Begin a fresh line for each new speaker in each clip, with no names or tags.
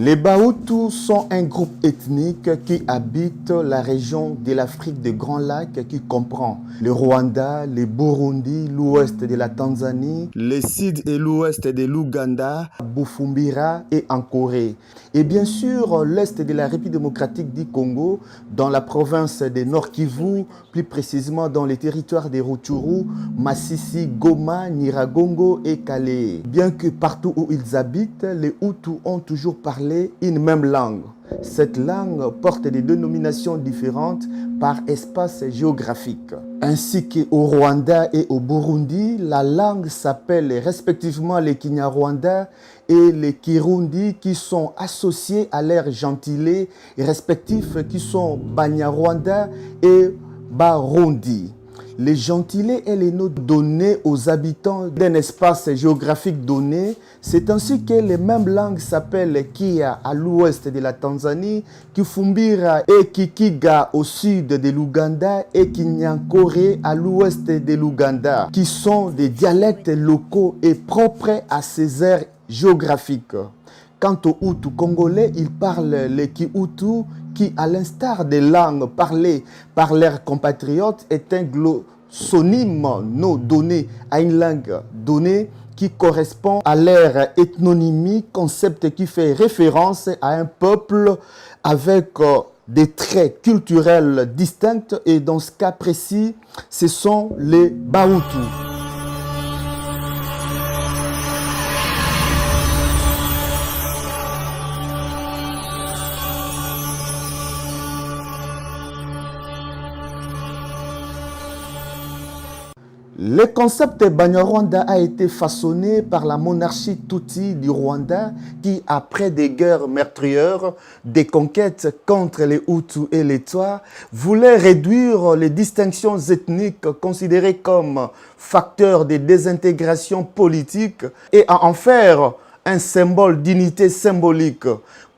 Les Bahutus sont un groupe ethnique qui habite la région de l'Afrique des Grands Lacs qui comprend le Rwanda, le Burundi, l'ouest de la Tanzanie, le sud et l'ouest de l'Ouganda, Bufumbira et en Corée. Et bien sûr, l'est de la République démocratique du Congo, dans la province de Nord Kivu, plus précisément dans les territoires de Rutshuru, Masisi, Goma, Nyiragongo et Kale. Bien que partout où ils habitent, les Hutus ont toujours parlé une même langue. Cette langue porte des dénominations différentes par espace géographique. Ainsi qu'au Rwanda et au Burundi, la langue s'appelle respectivement le Kinyarwanda et le Kirundi qui sont associés à l'air gentilé respectifs qui sont Banyarwanda et Barundi. Les gentilés et les noms donnés aux habitants d'un espace géographique donné, c'est ainsi que les mêmes langues s'appellent Kia à l'ouest de la Tanzanie, Kifumbira et Kikiga au sud de l'Ouganda et Kinyankore à l'ouest de l'Ouganda, qui sont des dialectes locaux et propres à ces aires géographiques. Quant aux Hutus congolais, ils parlent le Kihutu qui, à l'instar des langues parlées par leurs compatriotes, est un glossonyme non donné à une langue donnée qui correspond à leur ethnonymie, concept qui fait référence à un peuple avec des traits culturels distincts et dans ce cas précis, ce sont les Bahutus. Le concept Banyarwanda a été façonné par la monarchie Tutsi du Rwanda qui, après des guerres meurtrières, des conquêtes contre les Hutus et les Twa, voulait réduire les distinctions ethniques considérées comme facteurs de désintégration politique et à en faire un symbole d'unité symbolique.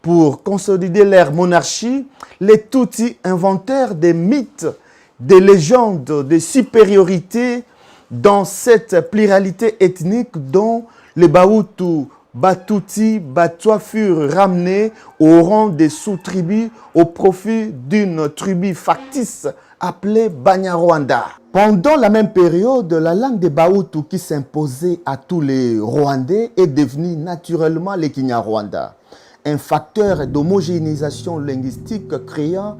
Pour consolider leur monarchie, les Tutsis inventèrent des mythes, des légendes de supériorité dans cette pluralité ethnique dont les Bahutus, Batuti, Batwa furent ramenés au rang des sous-tribus au profit d'une tribu factice appelée Banyarwanda. Pendant la même période, la langue des Bahutus qui s'imposait à tous les Rwandais est devenue naturellement le Kinyarwanda, un facteur d'homogénéisation linguistique créant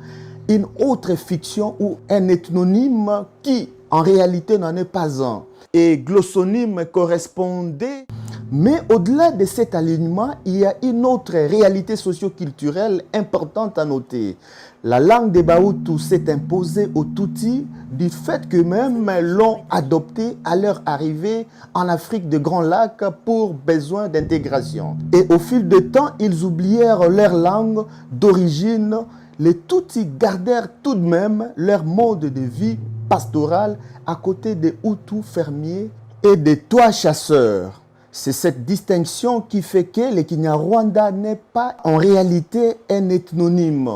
une autre fiction ou un ethnonyme qui en réalité n'en est pas un. Et glossonyme correspondait. Mais au-delà de cet alignement, il y a une autre réalité socio-culturelle importante à noter. La langue des Bahutus s'est imposée aux Tutsis du fait qu'eux-mêmes l'ont adoptée à leur arrivée en Afrique de Grands Lacs pour besoin d'intégration. Et au fil du temps, ils oublièrent leur langue d'origine. Les Tutsis gardèrent tout de même leur mode de vie pastoral à côté des Hutus fermiers et des Twa chasseurs. C'est cette distinction qui fait que le Kinyarwanda n'est pas en réalité un ethnonyme,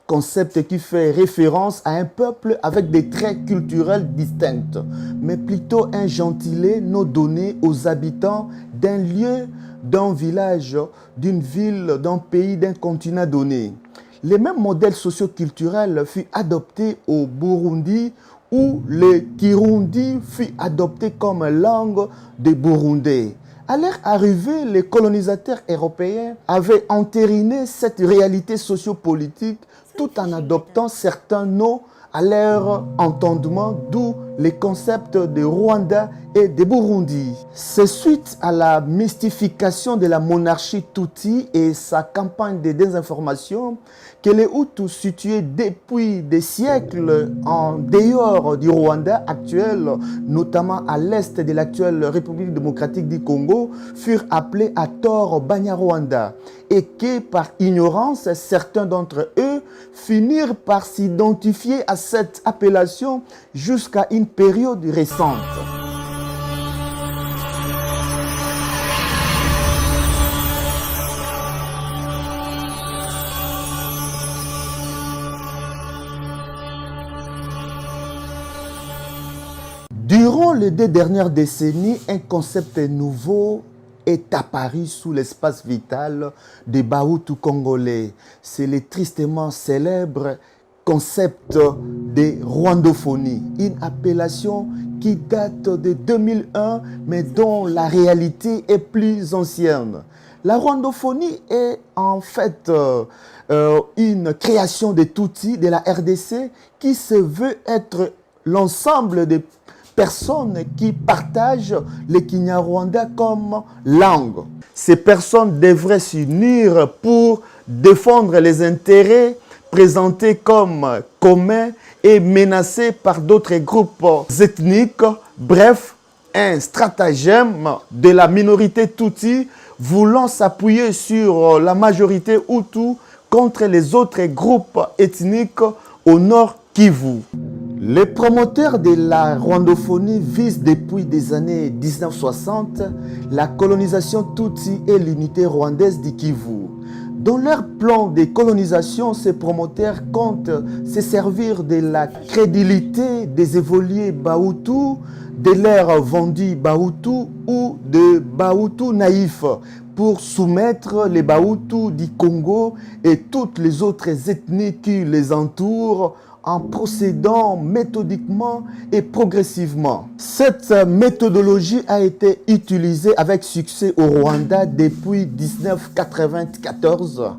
concept qui fait référence à un peuple avec des traits culturels distincts, mais plutôt un gentilé non donné aux habitants d'un lieu, d'un village, d'une ville, d'un pays, d'un continent donné. Le même modèle socio-culturel fut adopté au Burundi où le Kirundi fut adopté comme langue des Burundais. À leur arrivée, les colonisateurs européens avaient entériné cette réalité sociopolitique tout en adoptant certains noms à leur entendement, d'où les concepts de Rwanda et de Burundi. C'est suite à la mystification de la monarchie Tutsi et sa campagne de désinformation que les Hutus situés depuis des siècles en dehors du Rwanda actuel, notamment à l'est de l'actuelle République démocratique du Congo, furent appelés à tort Banyarwanda et que par ignorance, certains d'entre eux finirent par s'identifier à cette appellation jusqu'à une période récente. Durant les 2 dernières décennies, un concept nouveau est apparu sous l'espace vital des Bahutus congolais. C'est le tristement célèbre concept de rwandophonie, une appellation qui date de 2001, mais dont la réalité est plus ancienne. La rwandophonie est en fait une création de Tutsi de la RDC qui se veut être l'ensemble des personnes qui partagent le Kinyarwanda comme langue. Ces personnes devraient s'unir pour défendre les intérêts présentés comme communs et menacés par d'autres groupes ethniques. Bref, un stratagème de la minorité Tutsi voulant s'appuyer sur la majorité Hutu contre les autres groupes ethniques au nord Kivu. Les promoteurs de la rwandophonie visent depuis des années 1960 la colonisation Tutsi et l'unité rwandaise du Kivu. Dans leur plan de colonisation, ces promoteurs comptent se servir de la crédulité des évolués Bahutu, de l'air vendu Bahutu ou de Bahutu naïfs pour soumettre les Bahutus du Congo et toutes les autres ethnies qui les entourent en procédant méthodiquement et progressivement. Cette méthodologie a été utilisée avec succès au Rwanda depuis 1994.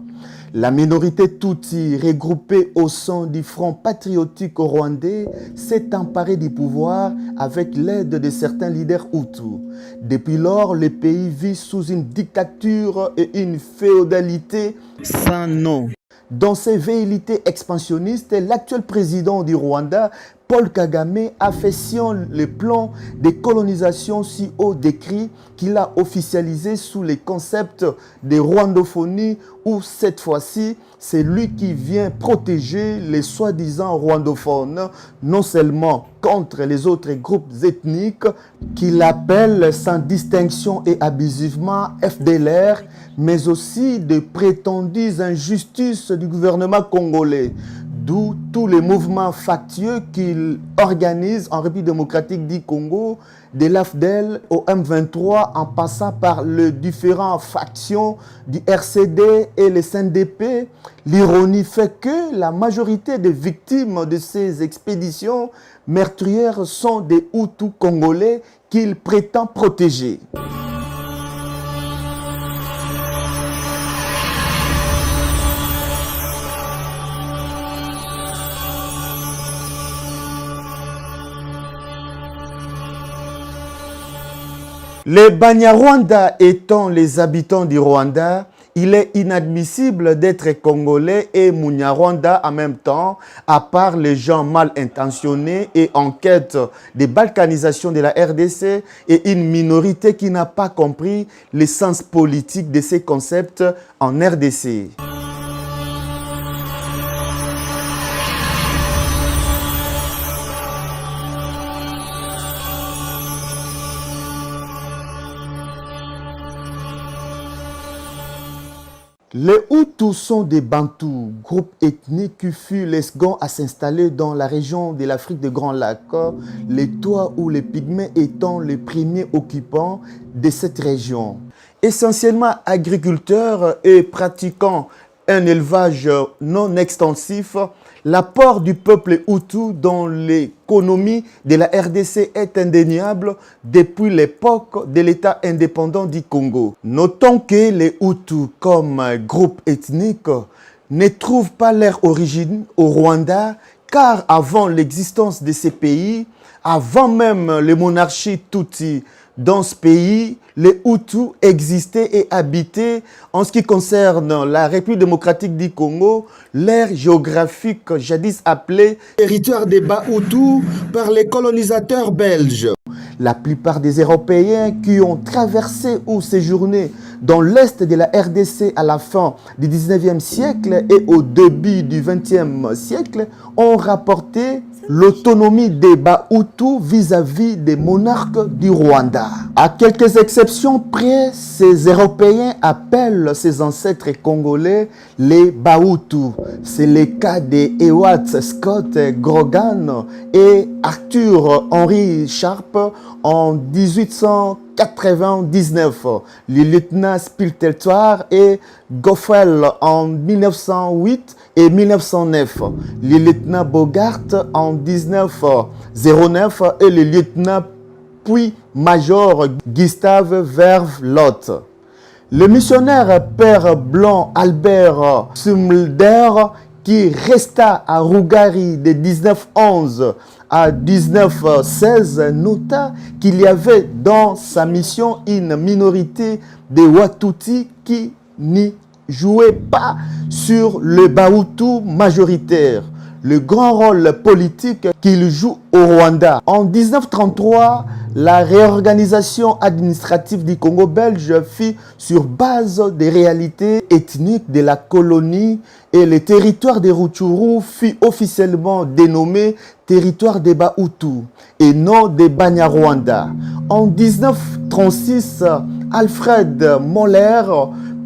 La minorité Tutsi, regroupée au sein du Front patriotique rwandais, s'est emparée du pouvoir avec l'aide de certains leaders Hutus. Depuis lors, le pays vit sous une dictature et une féodalité sans nom. Dans ses velléités expansionnistes, l'actuel président du Rwanda, Paul Kagame, affectionne le plan de colonisation si haut décrit qu'il a officialisé sous les concepts de rwandophonie où cette fois-ci, c'est lui qui vient protéger les soi-disant rwandophones, non seulement contre les autres groupes ethniques qu'il appelle sans distinction et abusivement FDLR, mais aussi de prétendues injustices du gouvernement congolais. D'où tous les mouvements factieux qu'il organise en République démocratique du Congo, de l'AFDEL au M23, en passant par les différentes factions du RCD et les CNDP. L'ironie fait que la majorité des victimes de ces expéditions meurtrières sont des Hutus congolais qu'il prétend protéger. Les Banyarwanda étant les habitants du Rwanda, il est inadmissible d'être congolais et Munyarwanda en même temps, à part les gens mal intentionnés et en quête de balkanisation de la RDC et une minorité qui n'a pas compris l'essence politique de ces concepts en RDC. Les Hutus sont des Bantous, groupe ethnique qui fut les seconds à s'installer dans la région de l'Afrique des Grands Lacs, les Touas ou les Pygmées étant les premiers occupants de cette région. Essentiellement agriculteurs et pratiquant un élevage non extensif, l'apport du peuple Hutu dans l'économie de la RDC est indéniable depuis l'époque de l'État indépendant du Congo. Notons que les Hutus, comme groupe ethnique, ne trouvent pas leur origine au Rwanda, car avant l'existence de ces pays, avant même les monarchies Tutsi dans ce pays, les Hutus existaient et habitaient. En ce qui concerne la République démocratique du Congo, l'aire géographique jadis appelée territoire des Bahutus par les colonisateurs belges. La plupart des Européens qui ont traversé ou séjourné dans l'est de la RDC à la fin du 19e siècle et au début du 20e siècle ont rapporté l'autonomie des Bahutus vis-à-vis des monarques du Rwanda. À quelques exceptions près, ces Européens appellent ces ancêtres congolais les Bahutus. C'est le cas de Ewart Scott Grogan et Arthur Henry Sharp en 1800 1999, le lieutenant Spilteltoire et Goffel en 1908 et 1909, le lieutenant Bogart en 1909 et le lieutenant puis major Gustave Verve-Lotte. Le missionnaire père blanc Albert Sumlder, qui resta à Rougari de 1911 à 1916, nota qu'il y avait dans sa mission une minorité de Watuti qui n'y jouait pas sur le Bahutu majoritaire, le grand rôle politique qu'il joue au Rwanda. En 1933, la réorganisation administrative du Congo belge fit sur base des réalités ethniques de la colonie et le territoire des Rutshuru fut officiellement dénommé territoire des Bahutu et non des Banyarwanda. En 1936, Alfred Moller,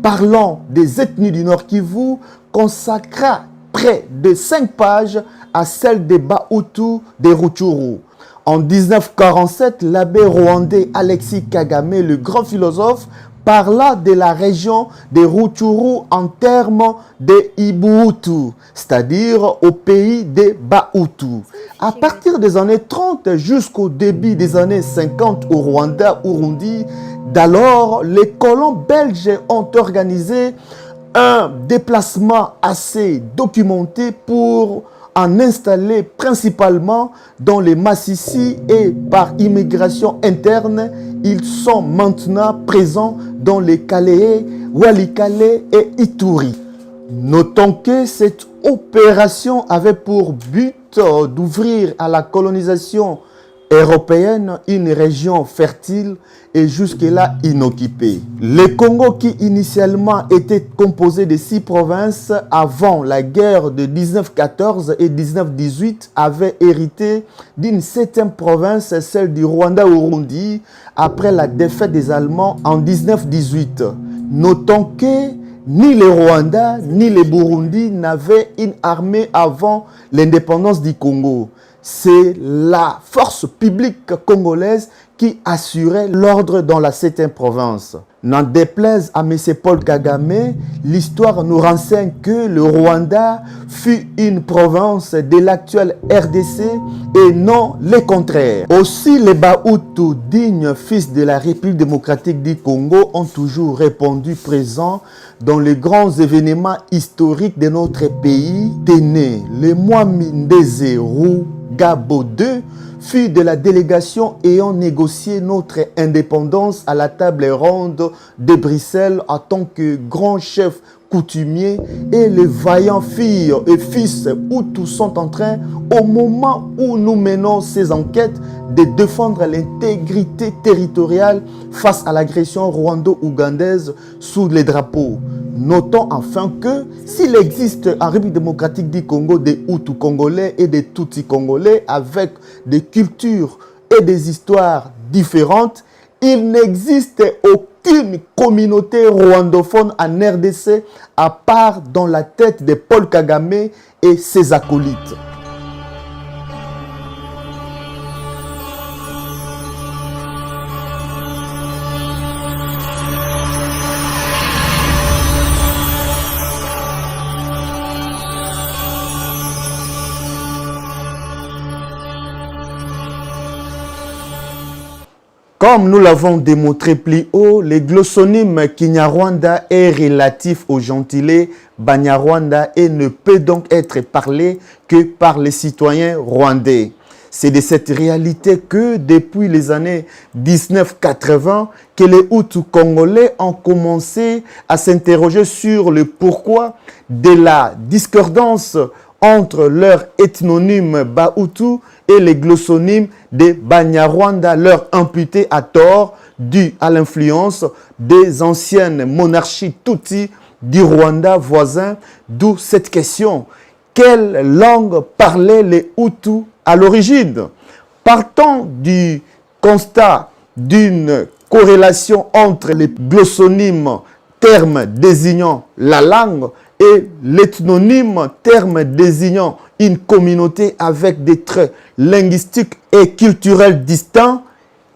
parlant des ethnies du Nord Kivu, consacra près de 5 pages à celle des Bahutu des Rutshuru. En 1947, l'abbé rwandais Alexis Kagame, le grand philosophe, parla de la région des Rutshuru en termes de Ibuhutu, c'est-à-dire au pays des Bahutu. À partir des années 30 jusqu'au début des années 50 au Rwanda, Urundi, d'alors, les colons belges ont organisé un déplacement assez documenté pour en installer principalement dans les Massissi et par immigration interne, ils sont maintenant présents dans les Calais, Walikale et Ituri. Notons que cette opération avait pour but d'ouvrir à la colonisation européenne une région fertile et jusque-là inoccupée. Le Congo, qui initialement était composé de 6 provinces avant la guerre de 1914 et 1918, avait hérité d'une 7e province, celle du Rwanda-Urundi, après la défaite des Allemands en 1918. Notons que ni le Rwanda ni le Burundi n'avaient une armée avant l'indépendance du Congo. C'est la force publique congolaise qui assurait l'ordre dans la 7e province. N'en déplaise à M. Paul Kagame, l'histoire nous renseigne que le Rwanda fut une province de l'actuelle RDC et non le contraire. Aussi, les Bahutu, dignes fils de la République démocratique du Congo, ont toujours répondu présents dans les grands événements historiques de notre pays. Téné, le Mwami Ndeze Gabo II, fut de la délégation ayant négocié notre indépendance à la table ronde de Bruxelles en tant que grand chef coutumier, et les vaillants filles et fils Hutus sont en train, au moment où nous menons ces enquêtes, de défendre l'intégrité territoriale face à l'agression rwando-ougandaise sous les drapeaux. Notons enfin que s'il existe en République démocratique du Congo des Hutus congolais et des Tutsis congolais avec des cultures et des histoires différentes, il n'existe aucune communauté rwandophone en RDC à part dans la tête de Paul Kagame et ses acolytes. Comme nous l'avons démontré plus haut, le glossonyme Kinyarwanda est relatif au gentilé Banyarwanda et ne peut donc être parlé que par les citoyens rwandais. C'est de cette réalité que depuis les années 1980, que les Hutus congolais ont commencé à s'interroger sur le pourquoi de la discordance entre leur ethnonyme Bahutu et les glossonymes de Banyarwanda, leur imputé à tort dû à l'influence des anciennes monarchies Tutsi du Rwanda voisin, d'où cette question. Quelle langue parlaient les Hutus à l'origine? Partant du constat d'une corrélation entre les glossonymes, termes désignant la langue, et l'ethnonyme, terme désignant une communauté avec des traits linguistiques et culturels distincts,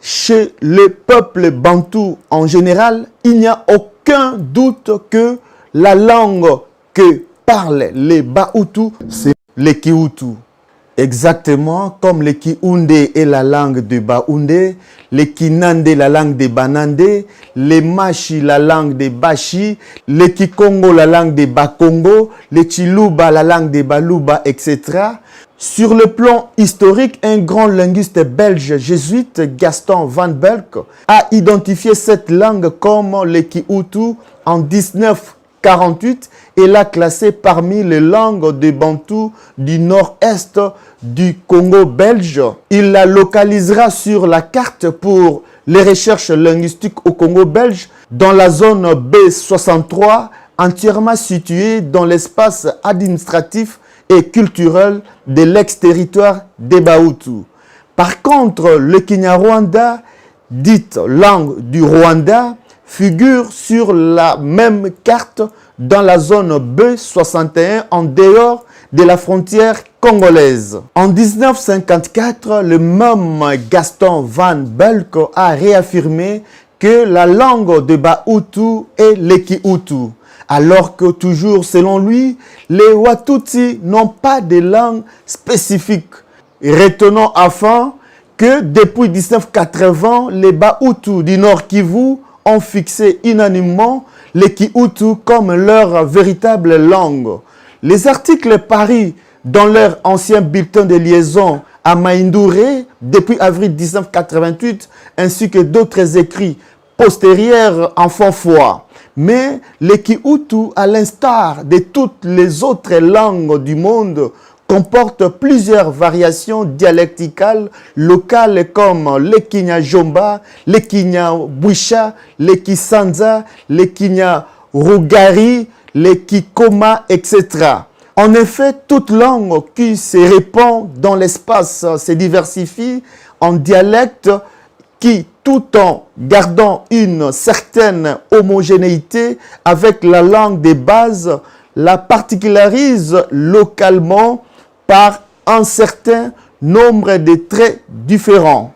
chez le peuple bantou en général, il n'y a aucun doute que la langue que parlent les Bahutu, c'est le Kihutu. Exactement comme le Kihoundé est la langue de Baoundé, le Kinandé la langue de Banandé, le Machi la langue de Bachi, le Kikongo la langue de Bakongo, le Chiluba la langue de Baluba, etc. Sur le plan historique, un grand linguiste belge jésuite, Gaston Van Belk, a identifié cette langue comme le Kihutu en 1948 et l'a classée parmi les langues de Bantou du nord-est du Congo belge. Il la localisera sur la carte pour les recherches linguistiques au Congo belge dans la zone B63, entièrement située dans l'espace administratif et culturel de l'ex-territoire des Bahutu. Par contre, le Kinyarwanda, dite langue du Rwanda, figure sur la même carte dans la zone B61 en dehors de la frontière congolaise. En 1954, le même Gaston Van Belk a réaffirmé que la langue de Bahutu est le Kihutu, alors que toujours selon lui, les Watuti n'ont pas de langue spécifique. Retenons enfin que depuis 1980, les Bahutu du Nord Kivu ont fixé unanimement le Kihutu comme leur véritable langue. Les articles paris dans leur ancien bulletin de liaison à Maïndouré depuis avril 1988 ainsi que d'autres écrits postérieurs en font foi. Mais le Kihutu, à l'instar de toutes les autres langues du monde, comporte plusieurs variations dialecticales locales comme le Kinyajomba, le Kinyabwisha, le Kisanza, le Kinyarugari, le Kikoma, etc. En effet, toute langue qui se répand dans l'espace se diversifie en dialectes qui, tout en gardant une certaine homogénéité avec la langue de base, la particularise localement par un certain nombre de traits différents.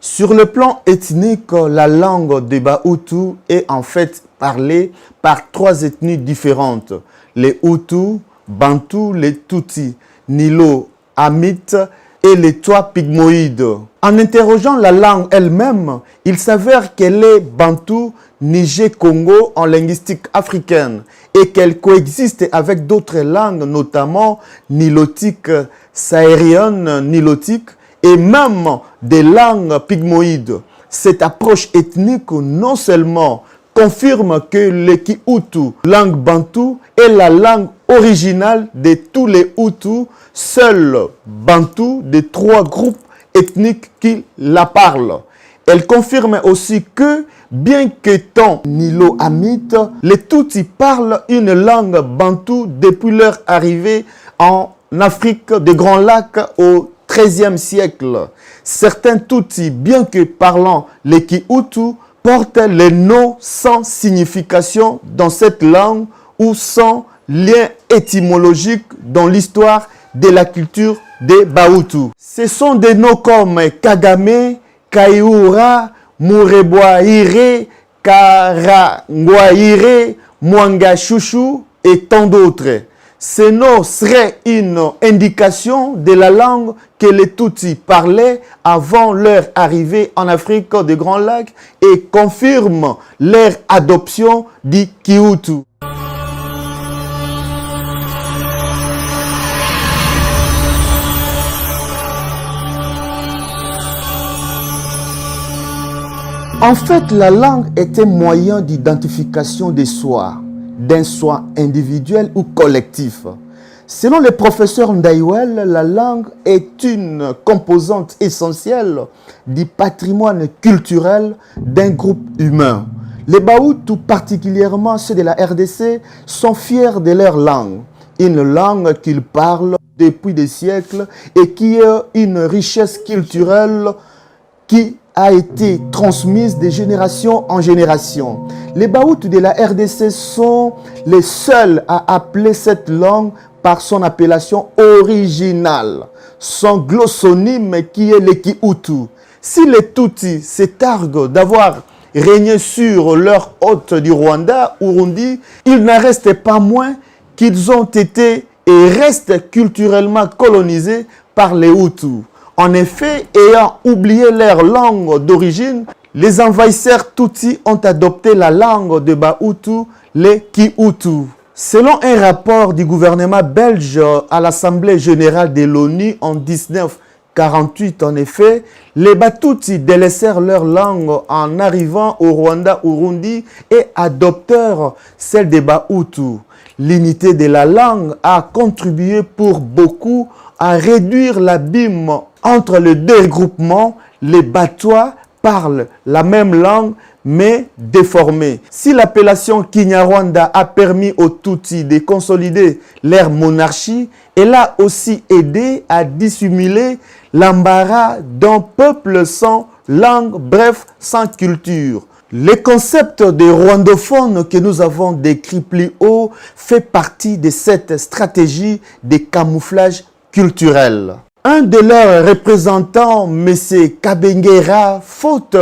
Sur le plan ethnique, la langue de Bahutu est en fait parlée par trois ethnies différentes. Les Hutus, Bantou, les Tutsi, Nilo, Amit et les Twa pygmoïdes. En interrogeant la langue elle-même, il s'avère qu'elle est Bantou, Niger-Congo en linguistique africaine et qu'elle coexiste avec d'autres langues, notamment nilotique, saharienne, nilotique, et même des langues pygmoïdes. Cette approche ethnique non seulement confirme que le Kihutu, langue bantou, est la langue originale de tous les Hutus, seul bantou des trois groupes ethniques qui la parlent. Elle confirme aussi que, bien qu'étant nilo-amite, les Tutsis parlent une langue bantou depuis leur arrivée en Afrique des Grands Lacs au XIIIe siècle. Certains Tutsis, bien que parlant les Kihutu, portent les noms sans signification dans cette langue ou sans lien étymologique dans l'histoire de la culture des Bahutu. Ce sont des noms comme Kagame, Kaiura, Mureboaire, Karangwaire, Mwangachouchou et tant d'autres. Ces noms seraient une indication de la langue que les Tutsis parlaient avant leur arrivée en Afrique des Grands Lacs et confirment leur adoption du Kihutu. En fait, la langue est un moyen d'identification de soi, d'un soi individuel ou collectif. Selon le professeur Ndaiwel, la langue est une composante essentielle du patrimoine culturel d'un groupe humain. Les Bahutus, particulièrement ceux de la RDC, sont fiers de leur langue, une langue qu'ils parlent depuis des siècles et qui a une richesse culturelle qui a été transmise de génération en génération. Les Baout de la RDC sont les seuls à appeler cette langue par son appellation originale, son glossonyme qui est le Kihutu. Si les Tutsis se targuent d'avoir régné sur leur hôte du Rwanda, Urundi, il n'en reste pas moins qu'ils ont été et restent culturellement colonisés par les Hutus. En effet, ayant oublié leur langue d'origine, les envahisseurs Tutsis ont adopté la langue de Bahutu, les Kihutu. Selon un rapport du gouvernement belge à l'Assemblée générale de l'ONU en 1948, en effet, les Batutsi délaissèrent leur langue en arrivant au Rwanda-Urundi et adoptèrent celle des Bahutu. L'unité de la langue a contribué pour beaucoup à réduire l'abîme entre les deux groupements. Les Batois parlent la même langue mais déformée. Si l'appellation Kinyarwanda a permis aux Tutsis de consolider leur monarchie, elle a aussi aidé à dissimuler l'embarras d'un peuple sans langue, bref, sans culture. Le concept des rwandophones que nous avons décrit plus haut fait partie de cette stratégie de camouflage culturel. Un de leurs représentants, M. Kabengera, faute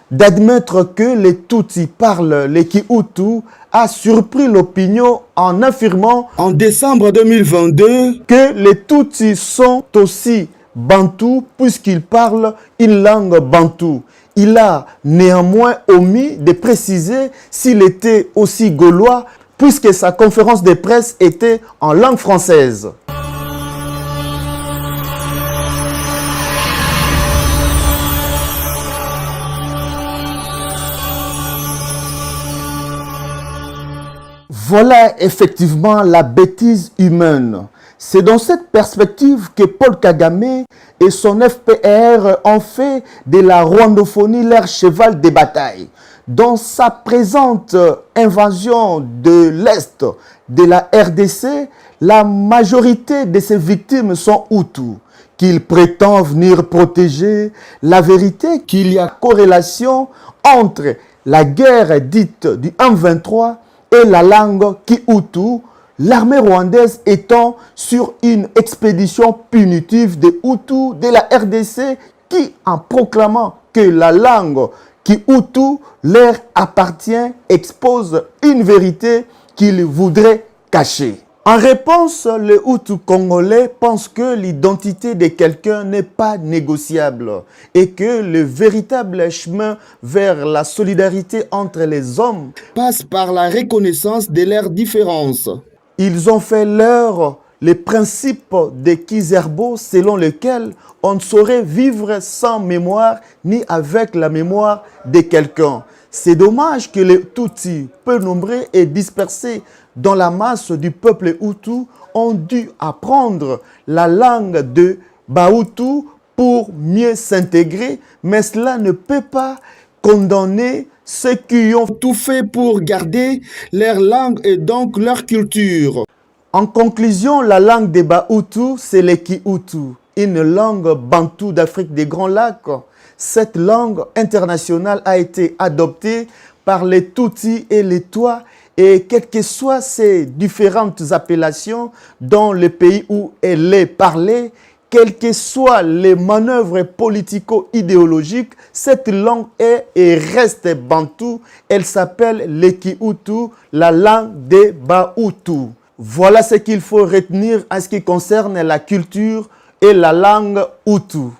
d'admettre que les Tutsis parlent les Kihutu, a surpris l'opinion en affirmant en décembre 2022 que les Tutsis sont aussi Bantous puisqu'ils parlent une langue bantoue. Il a néanmoins omis de préciser s'il était aussi gaulois puisque sa conférence de presse était en langue française. Voilà effectivement la bêtise humaine. C'est dans cette perspective que Paul Kagame et son FPR ont fait de la rwandophonie leur cheval de bataille. Dans sa présente invasion de l'Est de la RDC, la majorité de ses victimes sont Hutus, qu'ils prétendent venir protéger. La vérité qu'il y a corrélation entre la guerre dite du M23 et la langue Kihutu, l'armée rwandaise étant sur une expédition punitive des Hutus de la RDC qui, en proclamant que la langue Kihutu leur appartient, expose une vérité qu'ils voudraient cacher. En réponse, les Hutus congolais pensent que l'identité de quelqu'un n'est pas négociable et que le véritable chemin vers la solidarité entre les hommes passe par la reconnaissance de leurs différences. Ils ont fait leur les principes de Kizerbo selon lesquels on ne saurait vivre sans mémoire ni avec la mémoire de quelqu'un. C'est dommage que les Tutsis, peu nombreux et dispersés dans la masse du peuple Hutu, ont dû apprendre la langue de Bahutu pour mieux s'intégrer, mais cela ne peut pas condamner ceux qui ont tout fait pour garder leur langue et donc leur culture. En conclusion, la langue des Bahutu, c'est le Kihutu, une langue bantoue d'Afrique des Grands Lacs. Cette langue internationale a été adoptée par les Tutsis et les Twa, et quelles que soient ces différentes appellations dans le pays où elle est parlée, quelles que soient les manœuvres politico-idéologiques, cette langue est et reste bantoue. Elle s'appelle le Kihutu, la langue des Bahutu. Voilà ce qu'il faut retenir en ce qui concerne la culture et la langue Hutu.